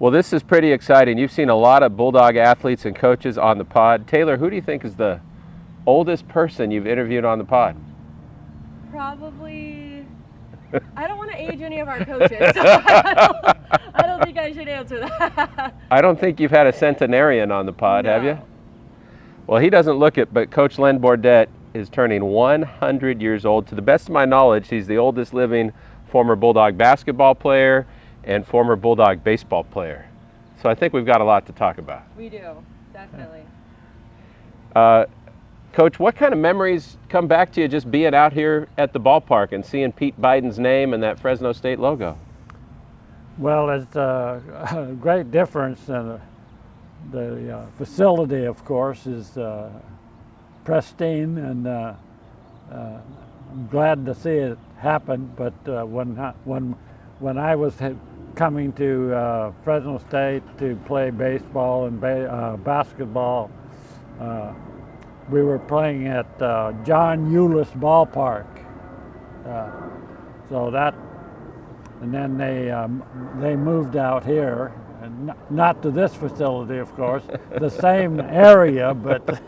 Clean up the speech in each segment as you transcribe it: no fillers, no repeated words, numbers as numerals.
Well, this is pretty exciting. You've seen a lot of Bulldog athletes and coaches on the pod. Taylor, who do you think is the oldest person you've interviewed on the pod? Probably, I don't want to age any of our coaches, so I don't think I should answer that. I don't think you've had a centenarian on the pod, have you? No. Well, he doesn't look it, but Coach Len Bourdet is turning 100 years old. To the best of my knowledge, he's the oldest living former Bulldog basketball player and former Bulldog baseball player. So I think we've got a lot to talk about. We do, definitely. Coach, what kind of memories come back to you just being out here at the ballpark and seeing Pete Biden's name and that Fresno State logo? Well, it's a great difference, and the facility, of course, is pristine, and I'm glad to see it happen. But when I was coming to Fresno State to play baseball and basketball, we were playing at John Eulis Ballpark. So that, and then they moved out here, and not to this facility, of course, the same area, but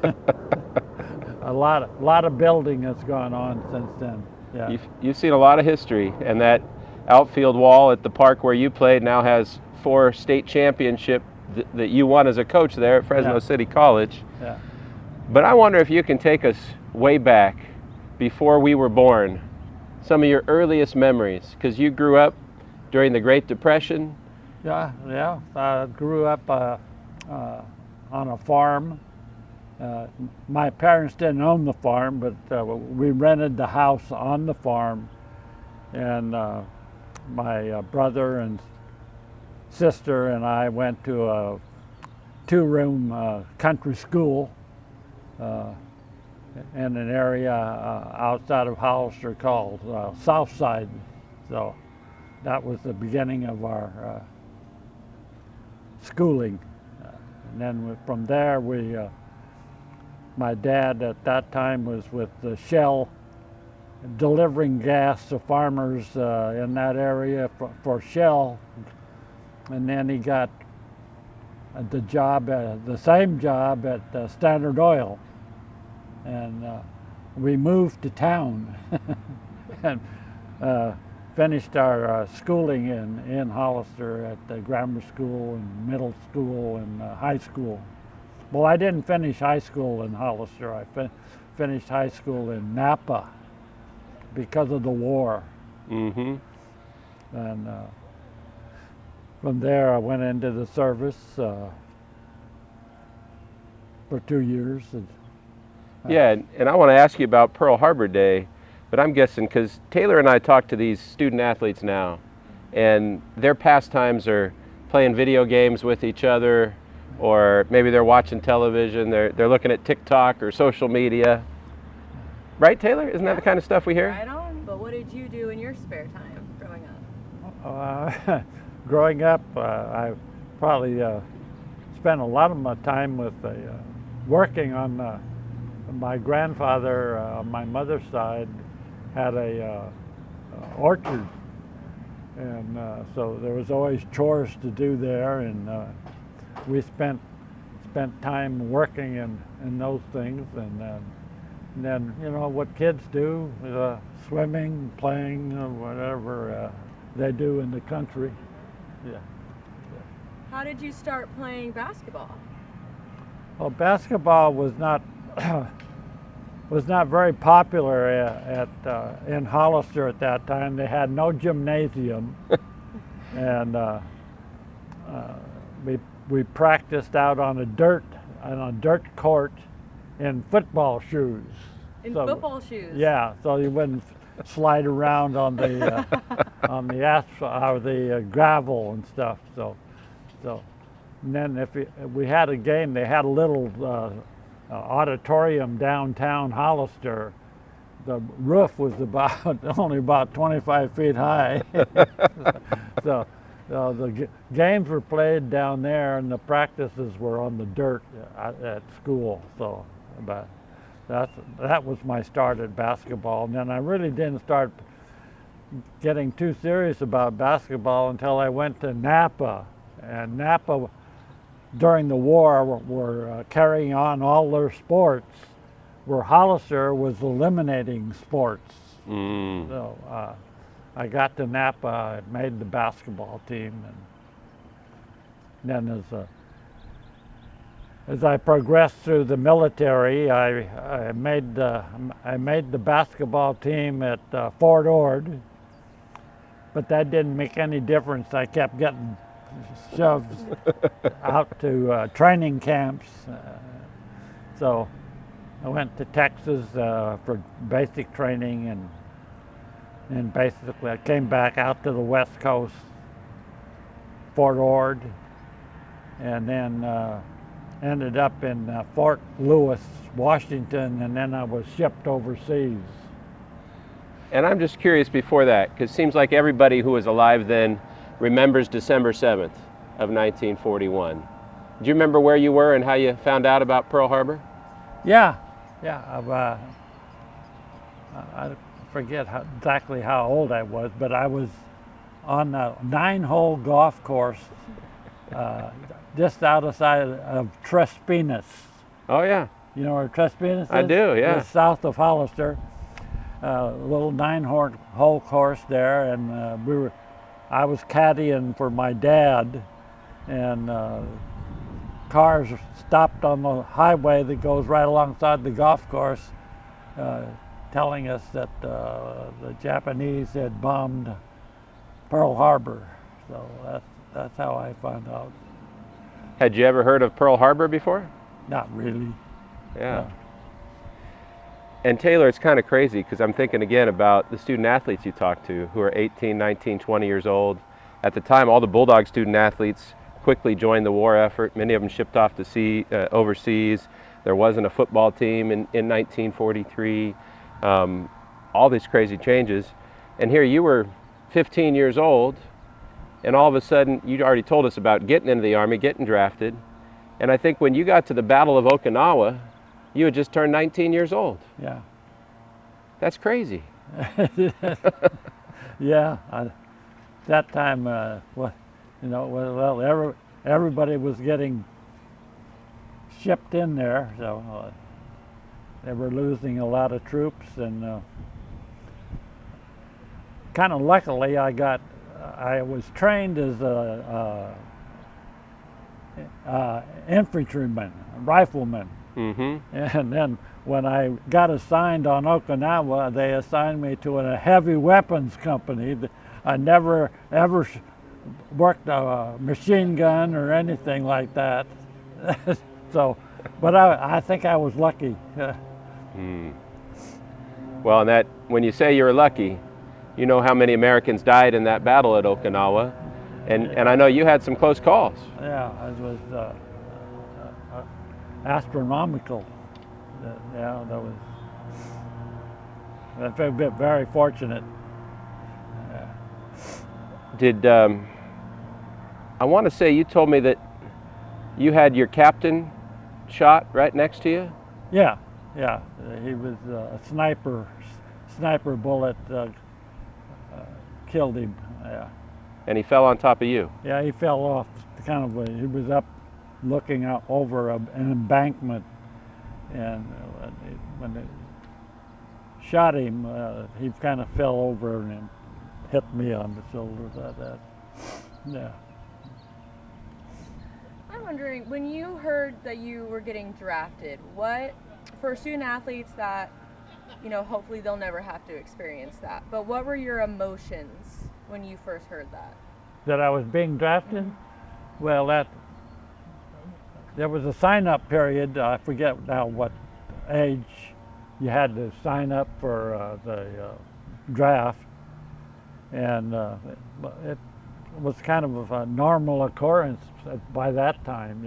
a lot of building has gone on since then. Yeah. You've seen a lot of history, and that outfield wall at the park where you played now has 4 state championships that you won as a coach there at Fresno City College. Yeah. But I wonder if you can take us way back before we were born, some of your earliest memories, because you grew up during the Great Depression. Yeah. I grew up on a farm. My parents didn't own the farm, but we rented the house on the farm, and my brother and sister and I went to a 2-room country school in an area outside of Hollister called Southside. So that was the beginning of our schooling. And then from there, my dad at that time was with the Shell, delivering gas to farmers in that area for Shell. And then he got the same job at Standard Oil. And we moved to town and finished our schooling in Hollister at the grammar school and middle school and high school. Well, I didn't finish high school in Hollister. I finished high school in Napa because of the war. Mm-hmm. And from there, I went into the service for 2 years. Yeah, and I want to ask you about Pearl Harbor Day, but I'm guessing because Taylor and I talk to these student athletes now, and their pastimes are playing video games with each other, or maybe they're watching television, they're looking at TikTok or social media. Right, Taylor? Isn't that the kind of stuff we hear? Right on. But what did you do in your spare time growing up? Growing up, I probably spent a lot of my time with working on. My grandfather on my mother's side had a orchard, and so there was always chores to do there, and we spent time working in those things, and then you know what kids do, swimming, playing, or whatever they do in the country. Yeah. How did you start playing basketball? Well, basketball was not very popular in Hollister at that time. They had no gymnasium, and we practiced out on a dirt court in football shoes. Football shoes. Yeah, so you wouldn't slide around on the on the asphalt or the gravel and stuff. So and then if we had a game, they had a little auditorium downtown Hollister. The roof was only about 25 feet high. So the games were played down there, and the practices were on the dirt at school. So, but that was my start at basketball. And then I really didn't start getting too serious about basketball until I went to Napa And Napa, during the war, were carrying on all their sports, where Hollister was eliminating sports. So I got to Napa, I made the basketball team, and then as I progressed through the military, I made the basketball team at Fort Ord, but that didn't make any difference. I kept getting shoved out to training camps. So I went to Texas for basic training, and basically I came back out to the West Coast, Fort Ord, and then ended up in Fort Lewis, Washington, and then I was shipped overseas. And I'm just curious before that, because it seems like everybody who was alive then remembers December 7th of 1941. Do you remember where you were and how you found out about Pearl Harbor? Yeah. I forget exactly how old I was, but I was on a 9-hole golf course just outside of Trespinas. Oh yeah. You know where Trespinas is? I do, yeah. Just south of Hollister. A little 9-hole course there, and I was caddying for my dad, and cars stopped on the highway that goes right alongside the golf course, telling us that the Japanese had bombed Pearl Harbor. So that's how I found out. Had you ever heard of Pearl Harbor before? Not really. Yeah. No. And Taylor, it's kind of crazy because I'm thinking again about the student athletes you talk to who are 18, 19, 20 years old. At the time, all the Bulldog student athletes quickly joined the war effort. Many of them shipped off to sea, overseas. There wasn't a football team in 1943. All these crazy changes. And here you were 15 years old, and all of a sudden, you already told us about getting into the Army, getting drafted. And I think when you got to the Battle of Okinawa, you had just turned 19 years old. Yeah. That's crazy. Yeah. That time, everybody was getting shipped in there, so they were losing a lot of troops, and kind of luckily I was trained as a infantryman, a rifleman. Mm-hmm. And then when I got assigned on Okinawa, they assigned me to a heavy weapons company. I never ever worked a machine gun or anything like that. So, but I think I was lucky. Well, and that when you say you're lucky, you know how many Americans died in that battle at Okinawa, and I know you had some close calls. Yeah, it was astronomical. Yeah, that was. I felt very fortunate. Did I want to say you told me that you had your captain shot right next to you? Yeah. He was a sniper bullet killed him. Yeah. And he fell on top of you. Yeah, he fell off. He was up looking out over an embankment, and when they shot him, he kind of fell over and hit me on the shoulder like that. Yeah. I'm wondering, when you heard that you were getting drafted, what, for student athletes that, hopefully they'll never have to experience that, but what were your emotions when you first heard that? That I was being drafted? Well, there was a sign-up period. I forget now what age you had to sign up for the draft, and it was kind of a normal occurrence by that time.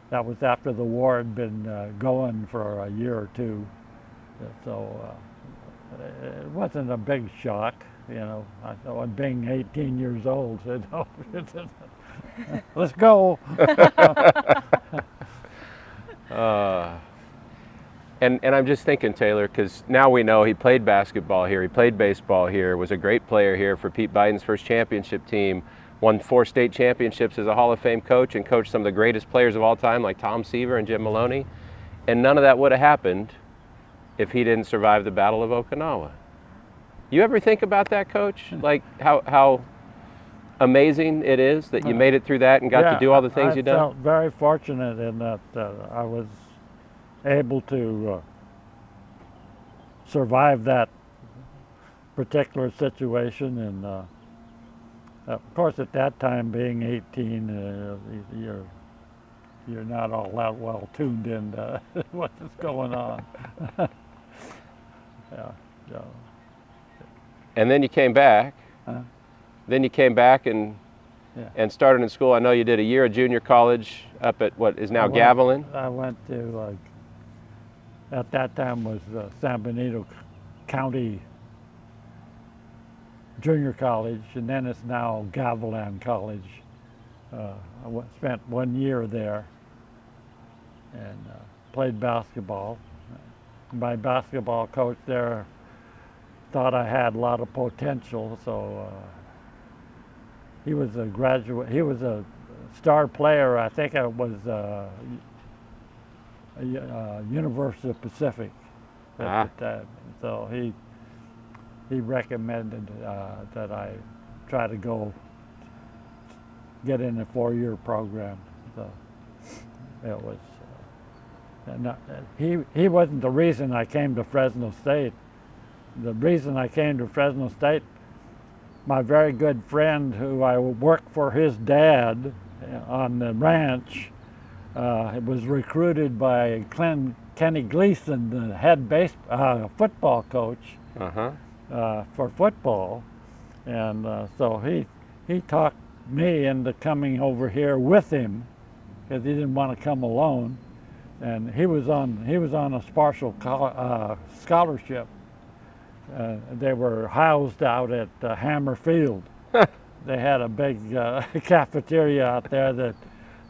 That was after the war had been going for a year or two, so it wasn't a big shock. I thought, being 18 years old, said, "Oh, let's go." And I'm just thinking, Taylor, because now we know he played basketball here, he played baseball here, was a great player here for Pete Biden's first championship team, won 4 state championships as a Hall of Fame coach and coached some of the greatest players of all time like Tom Seaver and Jim Maloney. And none of that would have happened if he didn't survive the Battle of Okinawa. You ever think about that, Coach? Like how amazing it is that you made it through that and got to do all the things you've done? I felt very fortunate in that I was able to survive that particular situation. And of course, at that time, being 18, you're not all that well tuned into what is going on. Yeah, so. And then you came back. Then you came back and started in school. I know you did a year of junior college up at what is now Gavilan. I went to, at that time was San Benito County Junior College, and then it's now Gavilan College. I spent 1 year there and played basketball. My basketball coach there thought I had a lot of potential, so he was a graduate. He was a star player. I think it was University of Pacific at the time. So he recommended that I try to get in a 4-year program. So it was. He wasn't the reason I came to Fresno State. The reason I came to Fresno State, my very good friend who I worked for his dad on the ranch, was recruited by Kenny Gleason, the head football coach for football. And so he talked me into coming over here with him because he didn't want to come alone. And he was on a partial scholarship. They were housed out at Hammer Field. They had a big cafeteria out there that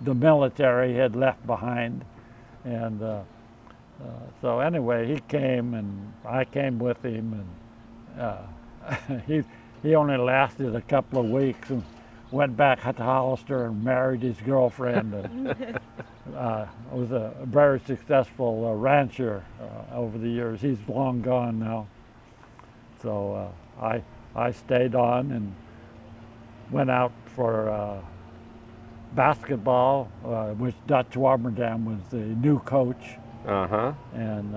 the military had left behind. And so anyway, he came and I came with him, and he only lasted a couple of weeks and went back to Hollister and married his girlfriend. And, was a very successful rancher over the years. He's long gone now. So I stayed on and went out for basketball, which Dutch Warmerdam was the new coach. And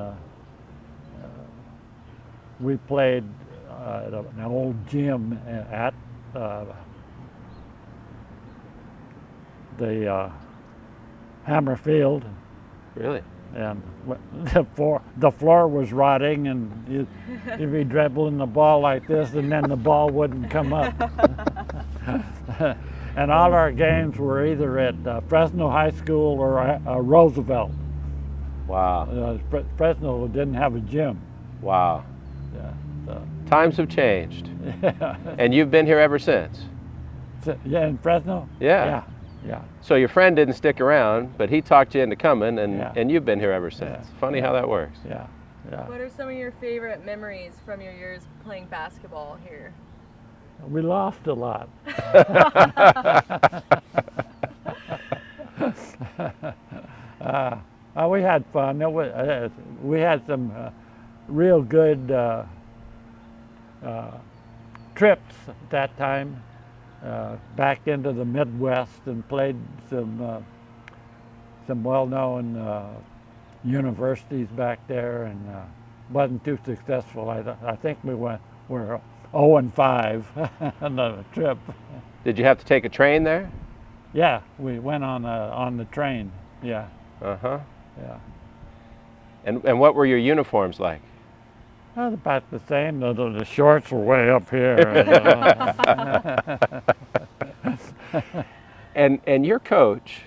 we played at an old gym at the Hammer Field. Really? And the floor was rotting, and you'd be dribbling the ball like this, and then the ball wouldn't come up. And all our games were either at Fresno High School or Roosevelt. Wow. Fresno didn't have a gym. Wow. Yeah. So. Times have changed. And you've been here ever since? Yeah, in Fresno? Yeah. Yeah. So your friend didn't stick around, but he talked you into coming, and, Yeah. and you've been here ever since. Yeah. Funny how that works. Yeah. Yeah. What are some of your favorite memories from your years playing basketball here? We lost a lot. We had fun. We had some real good trips at that time back into the Midwest and played some well-known universities back there, and wasn't too successful. I think we're 0-5 on the trip. Did you have to take a train there? Yeah, we went on the train. Yeah. Uh-huh. Yeah. And what were your uniforms like? About the same. The shorts were way up here. And your coach,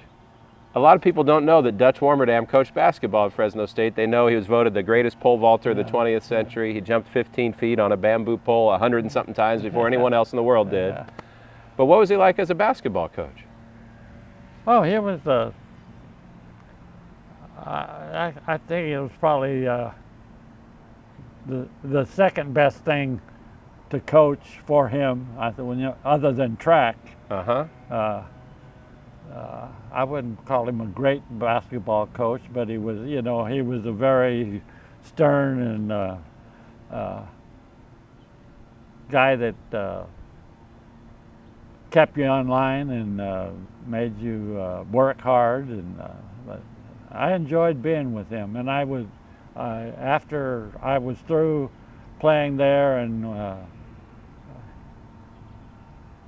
a lot of people don't know that Dutch Warmerdam coached basketball at Fresno State. They know he was voted the greatest pole vaulter of the 20th century. He jumped 15 feet on a bamboo pole 100 and something times before anyone else in the world did. But what was he like as a basketball coach? Oh, he was I think it was probably the second best thing to coach for him. I thought, other than track, Uh-huh. I wouldn't call him a great basketball coach, but he was, he was a very stern and guy that kept you on line and made you work hard. And but I enjoyed being with him. And I was after I was through playing there and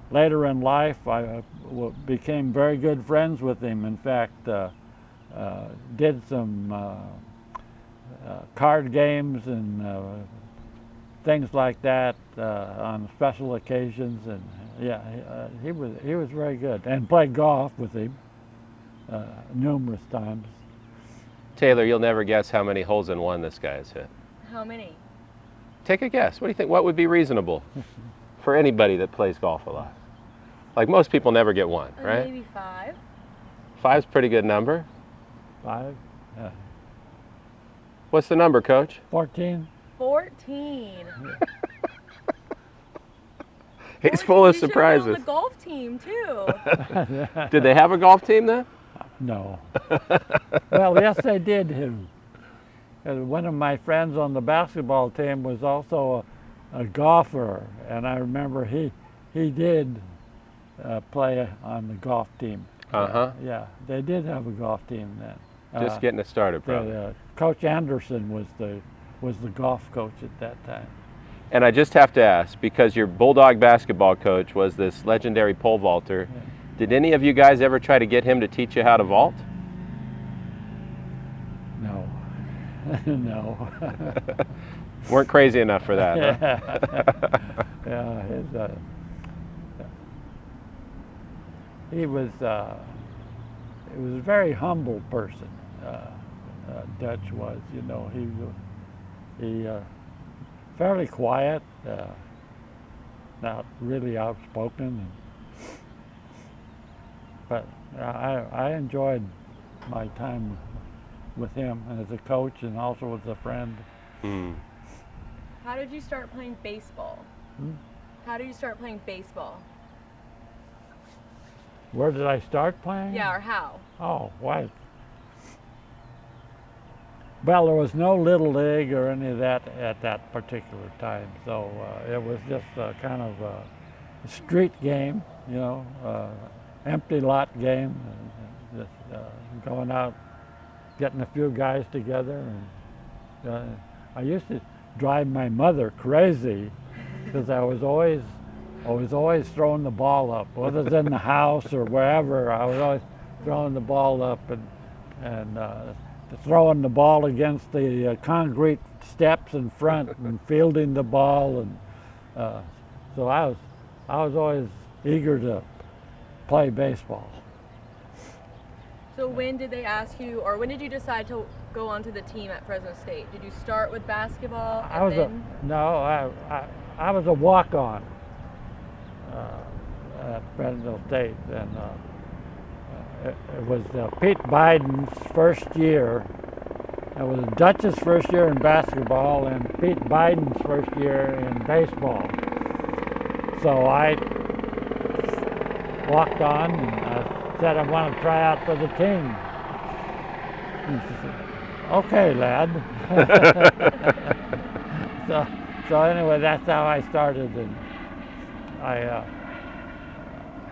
later in life, I became very good friends with him. In fact, did some card games and things like that on special occasions. And yeah, he was very good. And played golf with him numerous times. Taylor, you'll never guess how many holes in one this guy has hit. How many? Take a guess. What do you think? What would be reasonable for anybody that plays golf a lot? Like most people never get one, right? Maybe 5. 5's a pretty good number. 5, What's the number, Coach? 14. 14. He's full of You should've been surprises. on the golf team too. Did they have a golf team then? No. Well, yes, they did. One of my friends on the basketball team was also a golfer, and I remember he did play on the golf team. Uh-huh. Yeah, they did have a golf team then. Just getting it started, probably. Coach Anderson was the golf coach at that time. And I just have to ask, because your Bulldog basketball coach was this legendary pole vaulter, did any of you guys ever try to get him to teach you how to vault? No. No. Weren't crazy enough for that, huh? Yeah, he was a very humble person. Dutch was, he fairly quiet, not really outspoken, but I enjoyed my time with him as a coach and also as a friend. Mm. How did you start playing baseball? How did you start playing baseball? Where did I start playing? Yeah, or how? Oh, why? Well, there was no little league or any of that at that particular time, so it was just kind of a street game, empty lot game, just going out, getting a few guys together, and I used to drive my mother crazy because I was always throwing the ball up, whether it's in the house or wherever. I was always throwing the ball up and throwing the ball against the concrete steps in front and fielding the ball, and so I was always eager to play baseball. So when did they ask you, or when did you decide to go onto the team at Fresno State? Did you start with basketball? I was a walk-on at Fresno State, and it was Pete Biden's first year. It was Dutch's first year in basketball and Pete Biden's first year in baseball. So I walked on and said I want to try out for the team. And she said, "Okay, lad." So anyway, that's how I started, and I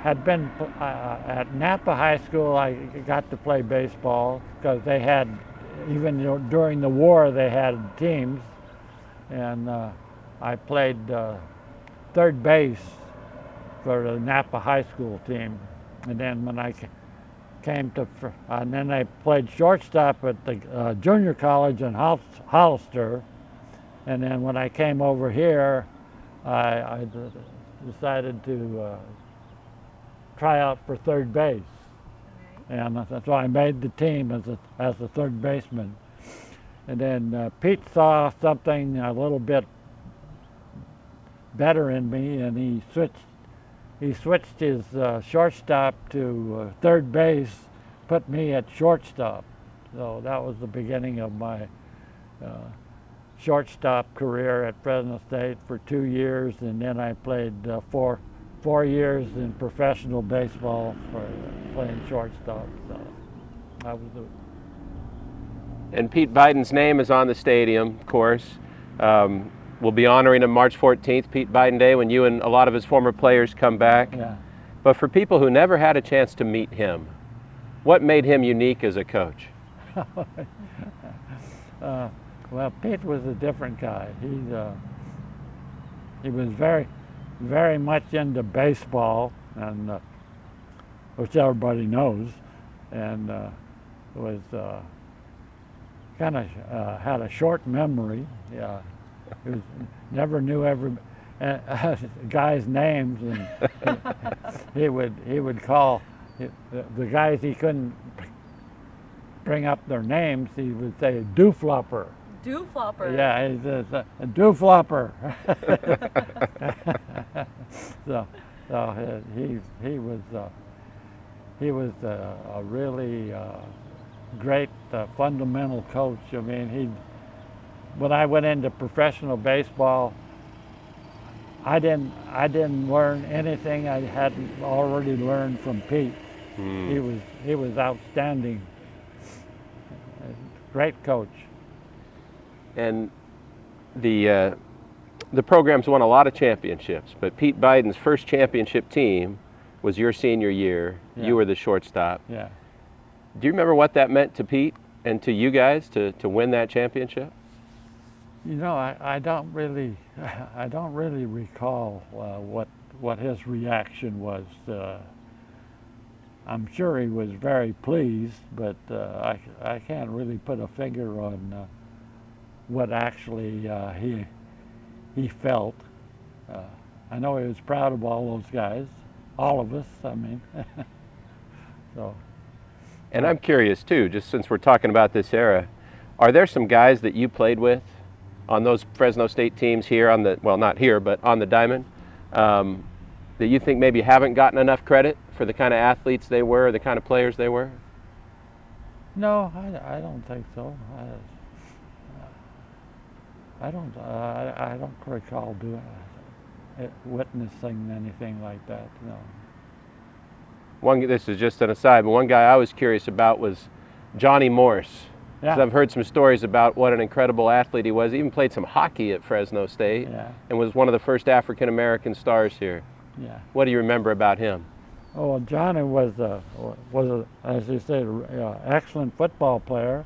had been at Napa High School. I got to play baseball because they had, even during the war, they had teams, and I played third base for the Napa High School team. And then when I came to, and then I played shortstop at the junior college in Hollister. And then when I came over here, I decided to try out for third base. Okay. And so I made the team as a third baseman. And then Pete saw something a little bit better in me, and he switched his shortstop to third base, put me at shortstop. So that was the beginning of my shortstop career at Fresno State for 2 years, and then I played 4 years in professional baseball for playing shortstop. So I was And Pete Biden's name is on the stadium, of course. We'll be honoring him March 14th, Pete Biden Day, when you and a lot of his former players come back. yeah. But for people who never had a chance to meet him, what made him unique as a coach? Well, Pete was a different guy. He was very, very much into baseball, and which everybody knows, and was kind of had a short memory. Yeah, he was, never knew every guy's names, and he would call the guys he couldn't bring up their names. He would say dooflopper. Dooflopper. Yeah, he says a dooflopper. so he was a really great fundamental coach. I mean, when I went into professional baseball, I didn't learn anything I hadn't already learned from Pete. He was outstanding. Great coach. And the program's won a lot of championships, but Pete Biden's first championship team was your senior year. Yeah. You were the shortstop. Yeah. Do you remember what that meant to Pete and to you guys to win that championship? You know, I don't really recall what his reaction was. I'm sure he was very pleased, but I can't really put a finger on what actually he felt. I know he was proud of all those guys, all of us. I mean, so. And I'm curious too, just since we're talking about this era, are there some guys that you played with on those Fresno State teams here on the, well, not here, but on the diamond, that you think maybe haven't gotten enough credit for the kind of athletes they were, the kind of players they were? No, I don't think so. I don't recall witnessing anything like that. No. This is just an aside, but one guy I was curious about was Johnny Morse. Yeah. 'Cause I've heard some stories about what an incredible athlete he was. He even played some hockey at Fresno State, Yeah. and was one of the first African American stars here. Yeah. What do you remember about him? Oh, well, Johnny was as you said, excellent football player,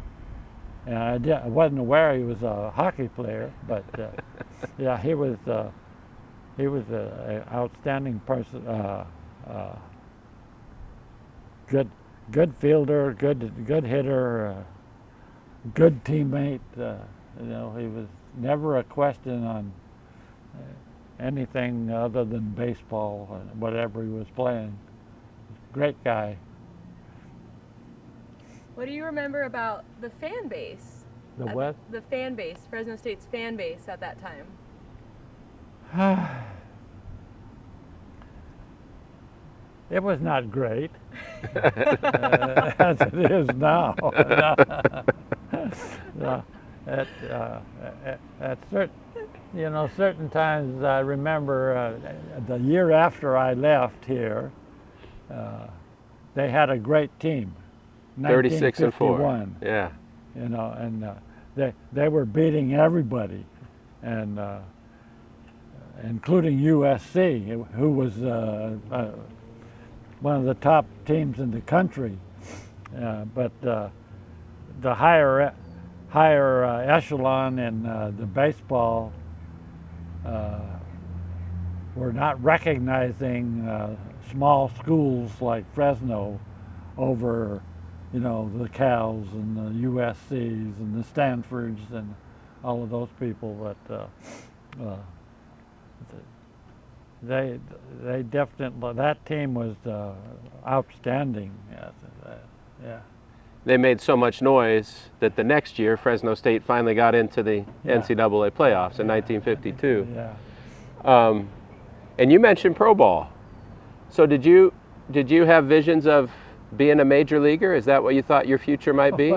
and I wasn't aware he was a hockey player, but yeah, he was an outstanding person, good fielder, good hitter, good teammate. He was never a question on anything other than baseball, whatever he was playing. Great guy. What do you remember about the fan base? The what? The fan base, Fresno State's fan base at that time. It was not great, as it is now. At certain times, I remember the year after I left here, they had a great team. 36 and 4. 1951. Yeah. And they were beating everybody, and including USC, who was one of the top teams in the country. But the higher echelon in the baseball were not recognizing small schools like Fresno over, the Cals and the USCs and the Stanfords and all of those people. But they definitely, that team was outstanding. Yeah. They made so much noise that the next year Fresno State finally got into the NCAA playoffs in 1952. Yeah. And you mentioned pro ball. So did you have visions of being a major leaguer? Is that what you thought your future might be?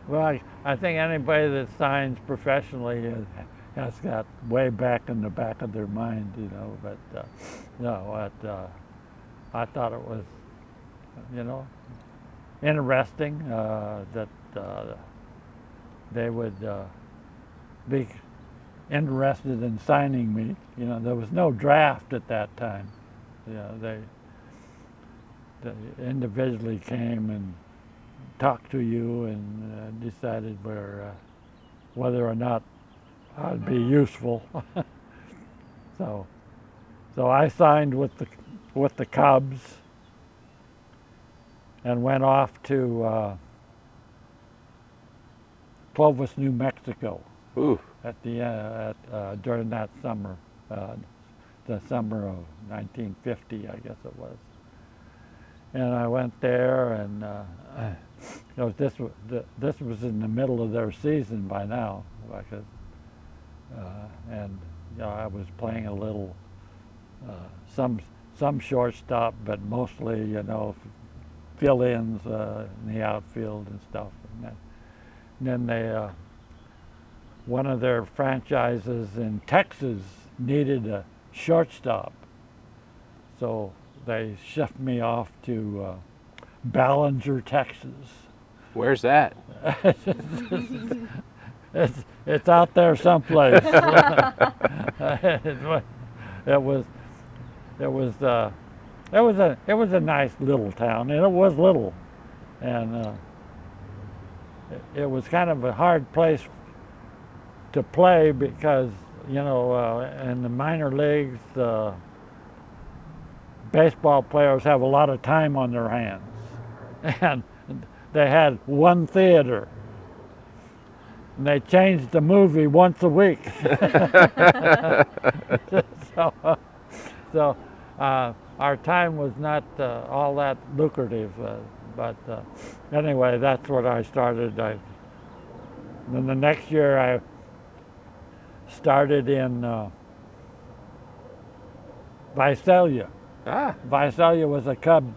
Well, I think anybody that signs professionally has got way back in the back of their mind, you know. But no, I thought it was, you know, interesting that they would be interested in signing me. You know, there was no draft at that time. You know, they individually came and talked to you and decided whether or not I'd be useful. so I signed with the Cubs and went off to Clovis, New Mexico. Ooh. At the during that summer, the summer of 1950, I guess it was. And I went there, and you know, this was in the middle of their season by now, because and you know, I was playing a little some shortstop, but mostly, you know, fill-ins in the outfield and stuff. And then they one of their franchises in Texas needed a shortstop, so they shipped me off to Ballinger, Texas. Where's that? It's out there someplace. It was a nice little town, and it was little, and it was kind of a hard place to play because, you know, in the minor leagues, baseball players have a lot of time on their hands, and they had one theater, and they changed the movie once a week. so our time was not all that lucrative, but anyway, that's what I started. Then the next year I started in Visalia. Ah. Visalia was a Cub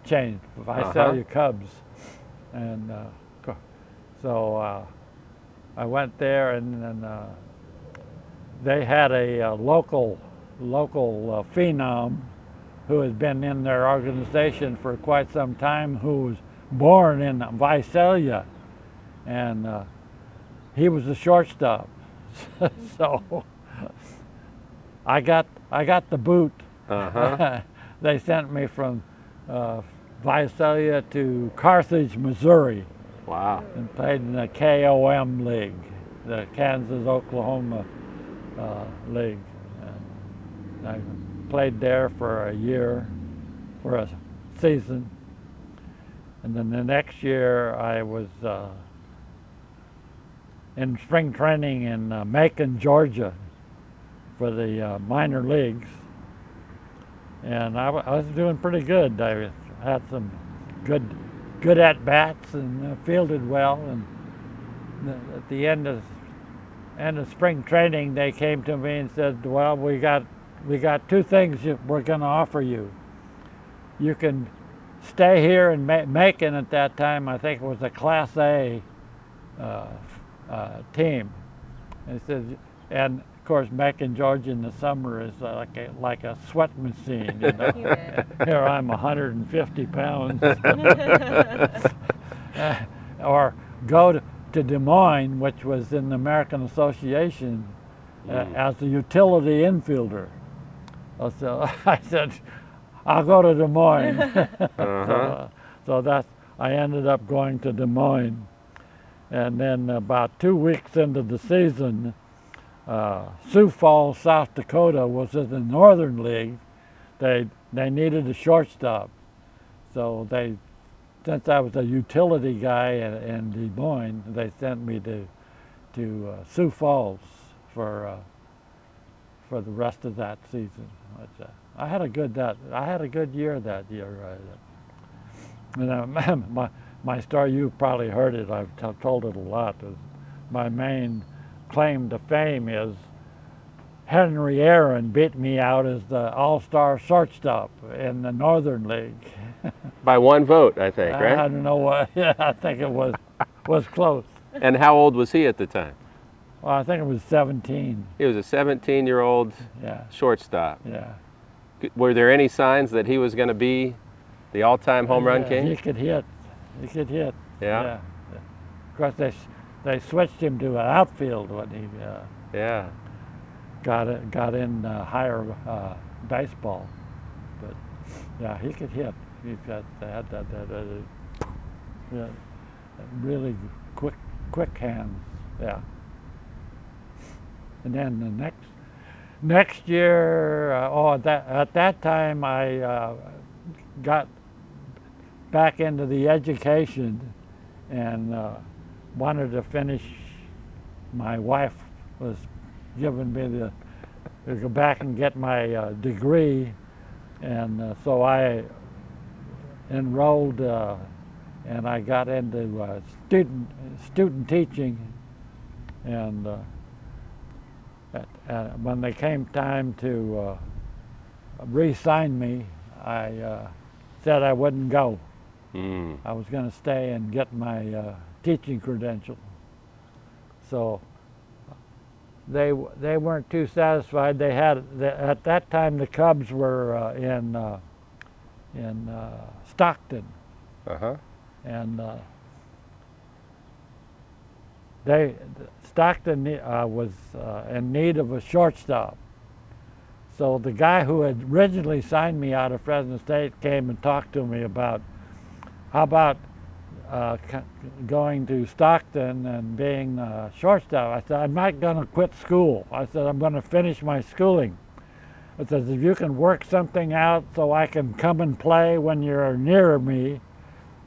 chain, Visalia Cubs, and so I went there, and then they had a local phenom who had been in their organization for quite some time, who was born in Visalia, and he was a shortstop. So I got the boot. They sent me from Visalia to Carthage, Missouri. Wow. And played in the KOM League, the Kansas-Oklahoma League. And I played there for a year, for a season. And then the next year I was in spring training in Macon, Georgia for the minor leagues. And I was doing pretty good. I had some good at-bats and fielded well. And at the end of spring training, they came to me and said, well, we got two things we're going to offer you. You can stay here in Macon. At that time, I think it was a Class A team. And he said, and of course, Macon, Georgia in the summer is like a sweat machine. You know? Here I'm 150 pounds. Or go to Des Moines, which was in the American Association, as a utility infielder. So I said, I'll go to Des Moines. So I ended up going to Des Moines. And then about 2 weeks into the season, Sioux Falls, South Dakota was in the Northern League. They needed a shortstop. So since I was a utility guy in Des Moines, they sent me to Sioux Falls for the rest of that season. But, I had a good year that year. And my story, you probably heard it. I've told it a lot. My main claim to fame is Henry Aaron beat me out as the all-star shortstop in the Northern League. By one vote, I think, right? I don't know what. Yeah, I think it was was close. And how old was he at the time? Well, I think it was 17. He was a 17-year-old Yeah, shortstop. yeah. Were there any signs that he was going to be the all-time home run Yeah, king? he could hit. He could hit. Yeah? Of course, they switched him to an outfield when he Yeah. got in higher baseball. But yeah, he could hit. He's got that yeah, really quick hands. Yeah. And then the next year, at that time I got back into the education and wanted to finish. My wife was giving me to go back and get my degree, and so I enrolled and I got into student teaching, and when they came time to re-sign me, I said I wouldn't go. I was going to stay and get my teaching credential. So they weren't too satisfied. They had at that time the Cubs were in Stockton, Uh-huh. and Stockton was in need of a shortstop. So the guy who had originally signed me out of Fresno State came and talked to me about how about going to Stockton and being a shortstop. I said, I'm not going to quit school. I said, I'm going to finish my schooling. I said, if you can work something out so I can come and play when you're near me,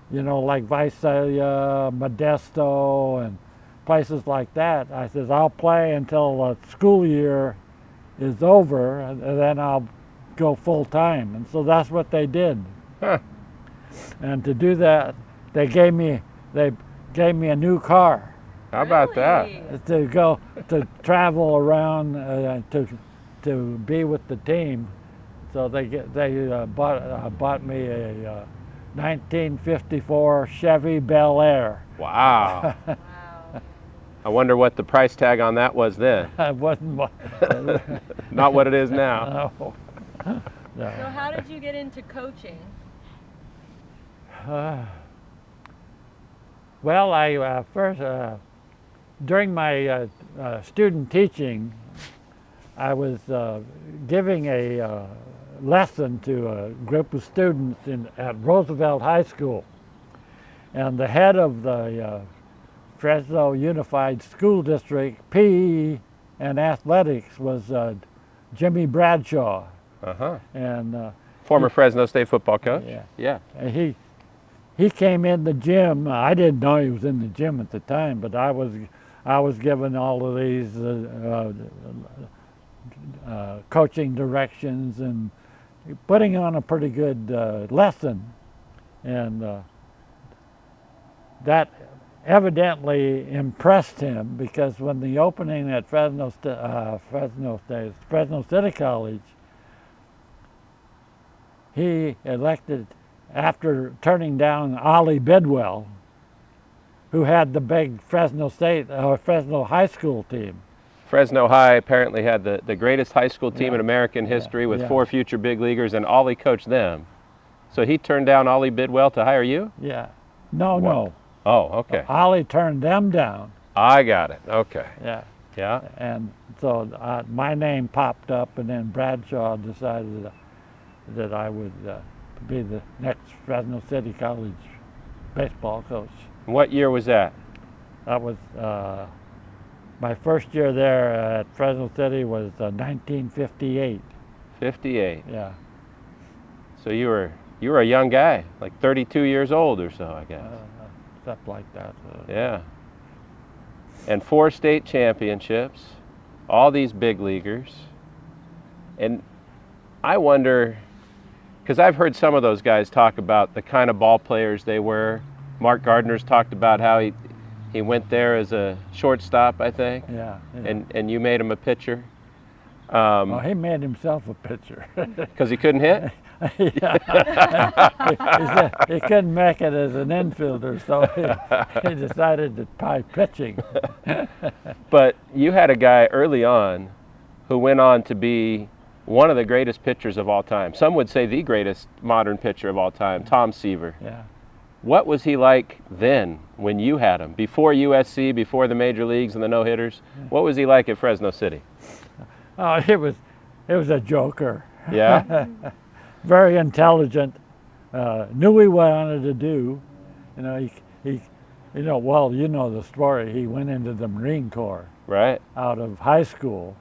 you know, like Visalia, Modesto, and places like that. I said, I'll play until the school year is over, and then I'll go full time. And so that's what they did. Huh. And to do that, they gave me a new car How about that? Really? to go to travel around to be with the team. So they bought me a 1954 Chevy Bel Air. Wow. Wow. I wonder what the price tag on that was then. It wasn't Not what it is now. no. So No. how did you get into coaching? Well, I first during my student teaching, I was giving a lesson to a group of students at Roosevelt High School, and the head of the Fresno Unified School District PE and athletics was Jimmy Bradshaw, Uh-huh. and Former Fresno State football coach? yeah. Yeah. And he came in the gym. I didn't know he was in the gym at the time, but I was given all of these coaching directions and putting on a pretty good lesson, and that evidently impressed him, because when the opening at Fresno City College, he elected, after turning down Ollie Bidwell, who had the big Fresno High School team. Fresno High apparently had the greatest high school team in American history with yeah. 4 future big leaguers, and Ollie coached them. So he turned down Ollie Bidwell to hire you? Yeah. No, What? no. Oh, okay. Ollie turned them down. I got it. Okay. Yeah. Yeah. And so my name popped up, and then Bradshaw decided that I would be the next Fresno City College baseball coach. What year was that? That was my first year there at Fresno City was 1958. 58. Yeah. So you were a young guy, like 32 years old or so, I guess. Stuff like that. Yeah. And 4 state championships, all these big leaguers. And I wonder, because I've heard some of those guys talk about the kind of ball players they were. Mark Gardner's talked about how he went there as a shortstop, I think, Yeah. and you made him a pitcher. Well, he made himself a pitcher. Because he couldn't hit? He said he couldn't make it as an infielder, so he decided to try pitching. But you had a guy early on who went on to be one of the greatest pitchers of all time. Some would say the greatest modern pitcher of all time, Tom Seaver. Yeah. What was he like then when you had him? Before USC, before the major leagues and the no-hitters? What was he like at Fresno City? Oh, it was a joker. Yeah? Very intelligent. Knew what he wanted to do. You know, well, you know the story. He went into the Marine Corps Right? out of high school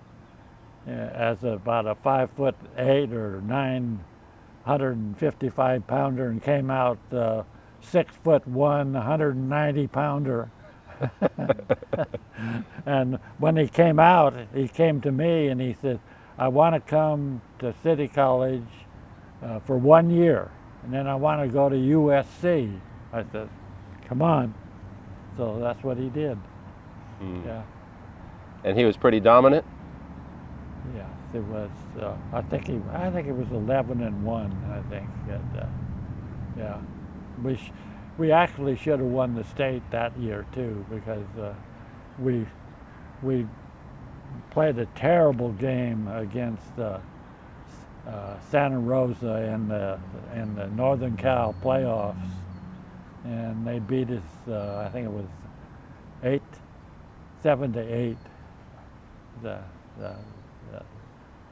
as about a 5'8" or 155 pounder, and came out 6'1", 190 pounder. And when he came out, he came to me and he said, "I want to come to City College for 1 year, and then I want to go to USC." I said, "Come on." So that's what he did. Yeah. And he was pretty dominant? Yes, it was. I think it was 11-1. I think. Yeah, we actually should have won the state that year too, because we played a terrible game against Santa Rosa in the Northern Cal playoffs, and they beat us. I think it was 7-8.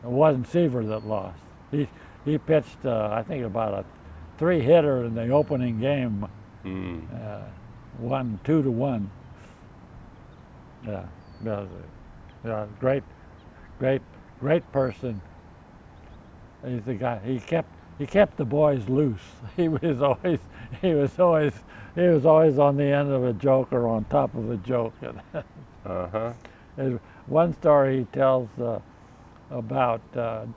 It wasn't Seaver that lost. He pitched I think about a 3-hitter in the opening game. Won 2-1. Yeah, great person. He's the guy. He kept the boys loose. He was always on the end of a joke or on top of a joke. One story he tells about Dan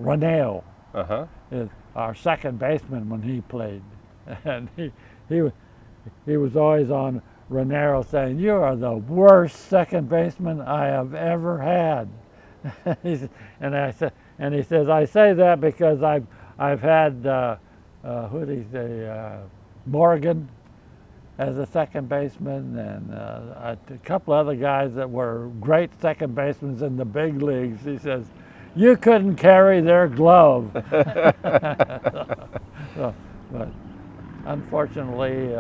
Roneo, is our second baseman when he played, and he was always on Ronero saying, "You are the worst second baseman I have ever had." And he says, "I say that because I've had who did he say, Morgan as a second baseman, and a couple other guys that were great second basemen in the big leagues." He says, "You couldn't carry their glove." But unfortunately,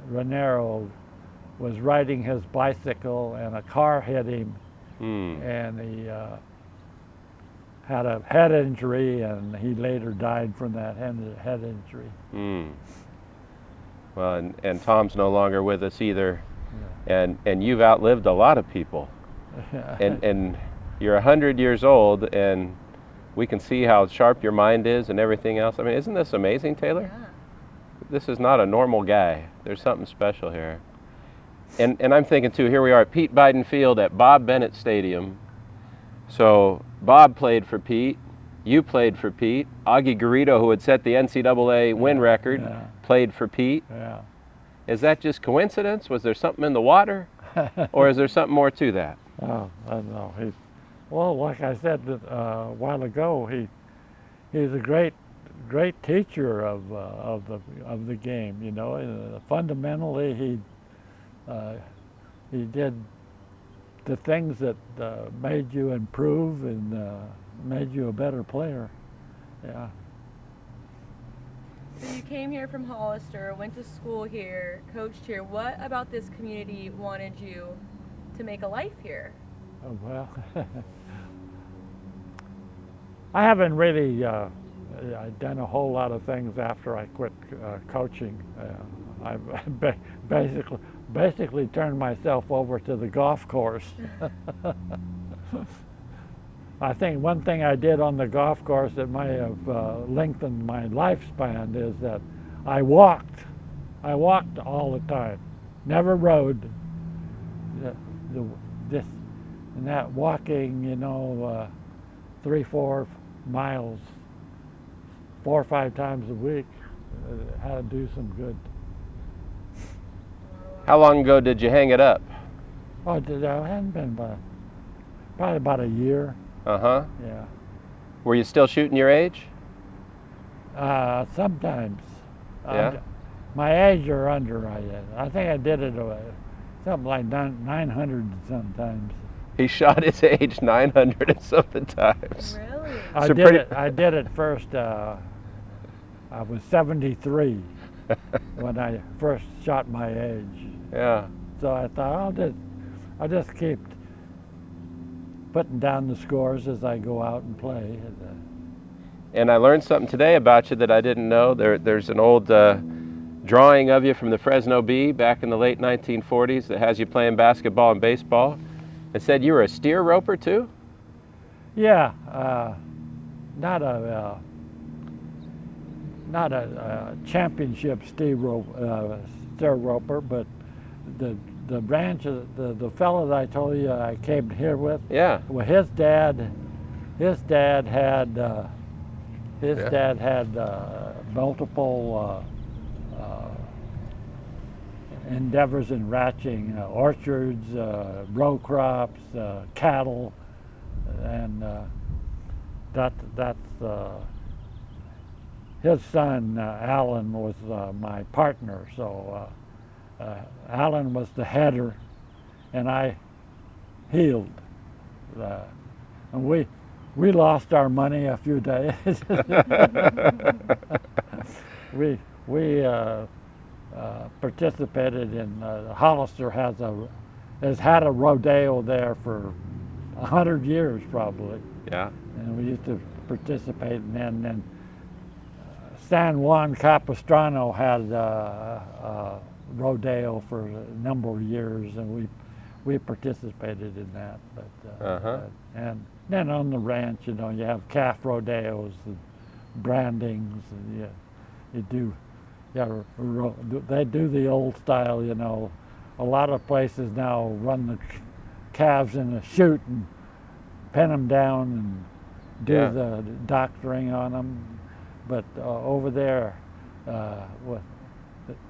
Ranero was riding his bicycle and a car hit him, and he had a head injury, and he later died from that head injury. Well, and Tom's no longer with us either, and you've outlived a lot of people, and you're 100 years old, and we can see how sharp your mind is and everything else. I mean, isn't this amazing, Taylor? Yeah. This is not a normal guy. There's something special here. And I'm thinking too, here we are at Pete Biden Field at Bob Bennett Stadium. So Bob played for Pete, you played for Pete, Augie Garrido, who had set the NCAA win record, played for Pete. Yeah. Is that just coincidence? Was there something in the water? Or is there something more to that? Oh, I don't know. Well, like I said a while ago, he's a great teacher of the game. You know, fundamentally he did the things that made you improve and made you a better player. Yeah. So you came here from Hollister, went to school here, coached here. What about this community wanted you to make a life here? Oh, well, I haven't really done a whole lot of things after I quit coaching. I basically turned myself over to the golf course. I think one thing I did on the golf course that might have lengthened my lifespan is that I walked all the time, never rode. And that walking, 3-4 miles 4 or 5 times a week had to do some good. How long ago did you hang it up? Oh, it hadn't been probably about a year. Uh-huh. Yeah. Were you still shooting your age? Sometimes. Yeah. My age or under, I think I did it something like 900 sometimes. He shot his age 900 and something times. Really? I did it first. I was 73 when I first shot my age. Yeah. So I thought I'll just keep putting down the scores as I go out and play. And I learned something today about you that I didn't know. There's an old drawing of you from the Fresno Bee back in the late 1940s that has you playing basketball and baseball. It said you were a steer roper too? Yeah, not a championship steer roper, but the branch of the fellow that I told you I came here with. Yeah. Well, his dad had multiple endeavors in ranching, orchards, row crops, cattle, and that's his son Alan was my partner. So Alan was the header, and I heeled. And we lost our money a few days. we participated in Hollister has had a rodeo there for 100 years probably. Yeah. And we used to participate, and then San Juan Capistrano had a rodeo for a number of years, and we participated in that. But and then on the ranch, you have calf rodeos and brandings, and you do. Yeah, they do the old style, A lot of places now run the calves in a chute and pin them down and do the doctoring on them. But over there, with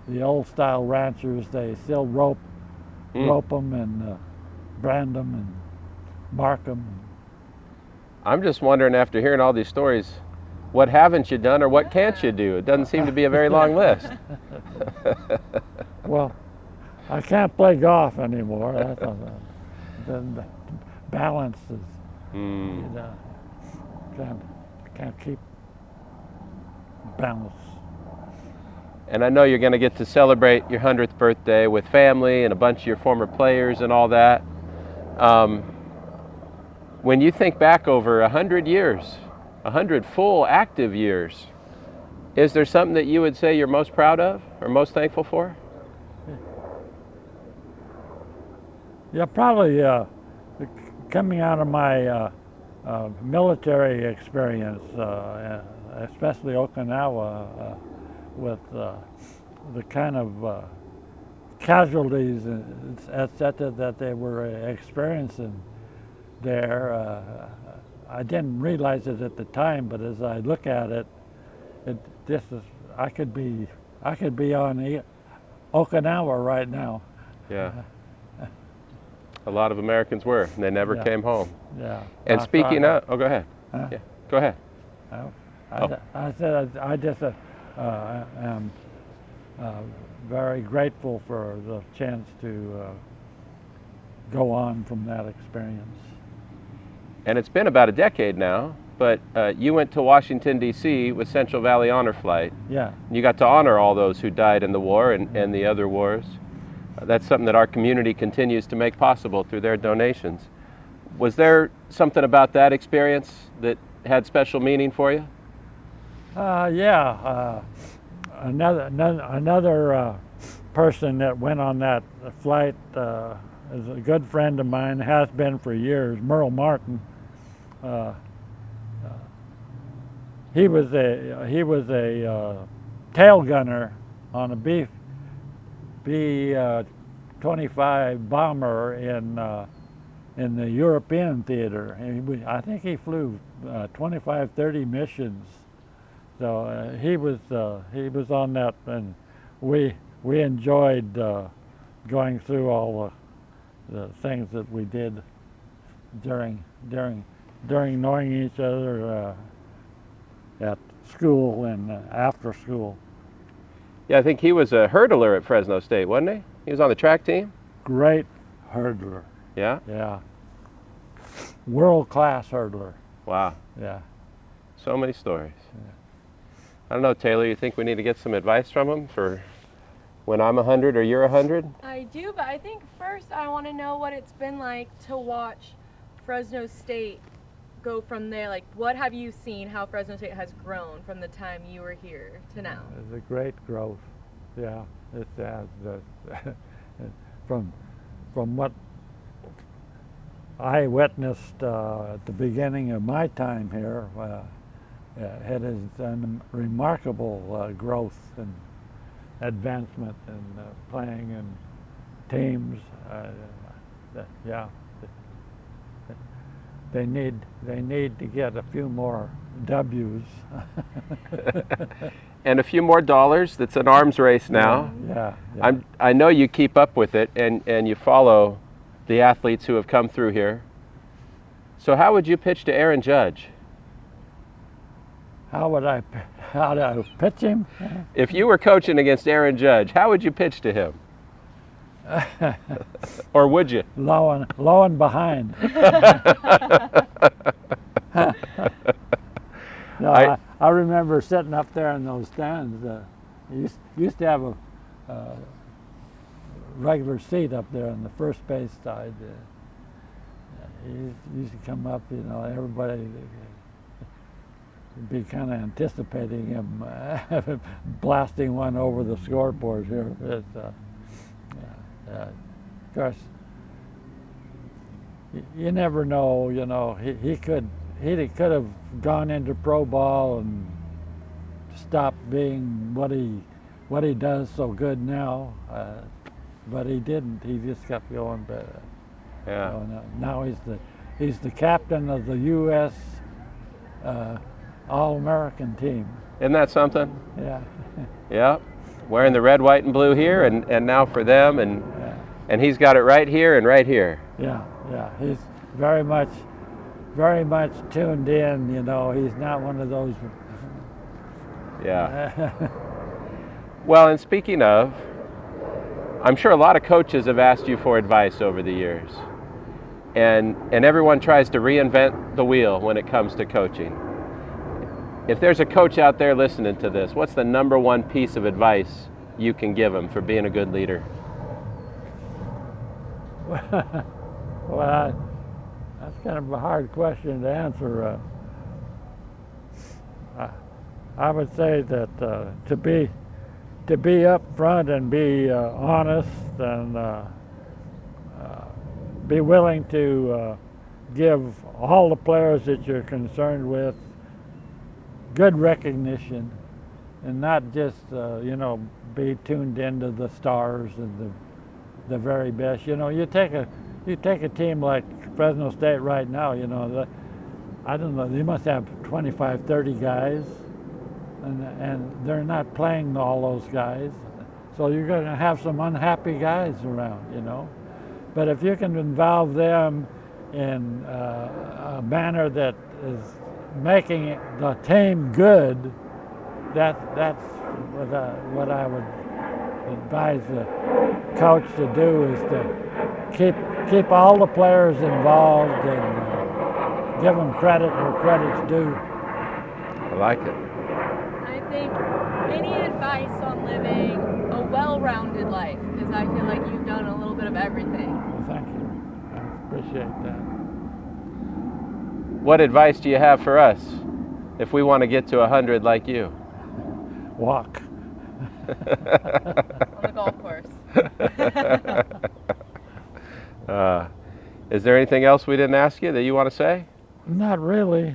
the old style ranchers, they still rope them and brand them and mark them. I'm just wondering, after hearing all these stories, what haven't you done or what can't you do? It doesn't seem to be a very long list. Well, I can't play golf anymore. The balance is, can't keep balance. And I know you're going to get to celebrate your 100th birthday with family and a bunch of your former players and all that. When you think back over 100 years, 100 full active years, is there something that you would say you're most proud of or most thankful for? Yeah, probably coming out of my military experience, especially Okinawa, with the kind of casualties, etc., that they were experiencing there. I didn't realize it at the time, but as I look at it, I could be on Okinawa right now. Yeah. A lot of Americans were, and they never came home. Yeah. And speaking of, go ahead. Huh? Yeah, go ahead. I said I just am very grateful for the chance to go on from that experience. And it's been about a decade now, but you went to Washington, D.C. with Central Valley Honor Flight. Yeah. You got to honor all those who died in the war and the other wars. That's something that our community continues to make possible through their donations. Was there something about that experience that had special meaning for you? Yeah. Another person that went on that flight is a good friend of mine, has been for years, Merle Martin. He was a tail gunner on a B-25 bomber in the European theater. I think he flew 25, 30 missions. So he was on that, and we enjoyed going through all the things that we did during during knowing each other at school and after school. Yeah, I think he was a hurdler at Fresno State, wasn't he? He was on the track team? Great hurdler. Yeah? Yeah. World-class hurdler. Wow. Yeah. So many stories. I don't know, Taylor, you think we need to get some advice from him for when I'm 100 or you're 100? I do, but I think first I want to know what it's been like to watch Fresno State go from there. Like, what have you seen, how Fresno State has grown from the time you were here to now? It's a great growth. Yeah. It's from what I witnessed at the beginning of my time here, it is a remarkable growth and advancement in playing in teams. Yeah, they need to get a few more W's. And a few more dollars. That's an arms race now. Yeah. I know you keep up with it and you follow the athletes who have come through here. So how would you pitch to Aaron Judge? How would I pitch him? If you were coaching against Aaron Judge, how would you pitch to him? Or would you? Low and behind. No, I remember sitting up there in those stands. Used to have a regular seat up there on the first base side. He used to come up, everybody would be kind of anticipating him blasting one over the scoreboard here. Of course, you never know. He could have gone into pro ball and stopped being what he does so good now, but he didn't. He just kept going. But Yeah. now he's the captain of the U.S. All-American team. Isn't that something? Yeah. Yeah. Wearing the red, white, and blue here, and now for them, and he's got it right here and right here. Yeah. He's very much tuned in. He's not one of those. Yeah. Well, and speaking of, I'm sure a lot of coaches have asked you for advice over the years, and everyone tries to reinvent the wheel when it comes to coaching. If there's a coach out there listening to this, what's the number one piece of advice you can give them for being a good leader? Well, that's kind of a hard question to answer. I would say that to be up front and be honest and be willing to give all the players that you're concerned with good recognition, and not just be tuned into the stars and the very best. You take a team like Fresno State right now. I don't know. They must have 25, 30 guys, and they're not playing all those guys. So you're going to have some unhappy guys around. But if you can involve them in a manner that is making the team good, that's what I would advise the coach to do, is to keep all the players involved and give them credit where credit's due. I like it. I think any advice on living a well-rounded life, because I feel like you've done a little bit of everything. Well, thank you. I appreciate that. What advice do you have for us if we want to get to 100 like you? Walk. On the golf course. Is there anything else we didn't ask you that you want to say? Not really.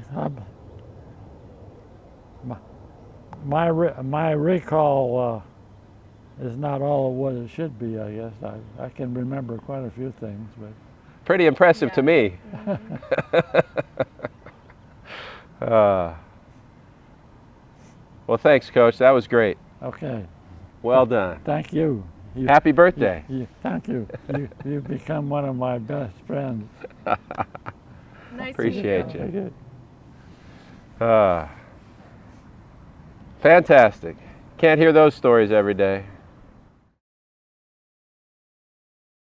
My recall is not all of what it should be, I guess. I can remember quite a few things, but Pretty impressive to me. Well, thanks, Coach. That was great. okay. Well done. Thank you. Happy birthday. Thank you. You've become one of my best friends. Nice Appreciate to you. meet you. Good. Fantastic. Can't hear those stories every day.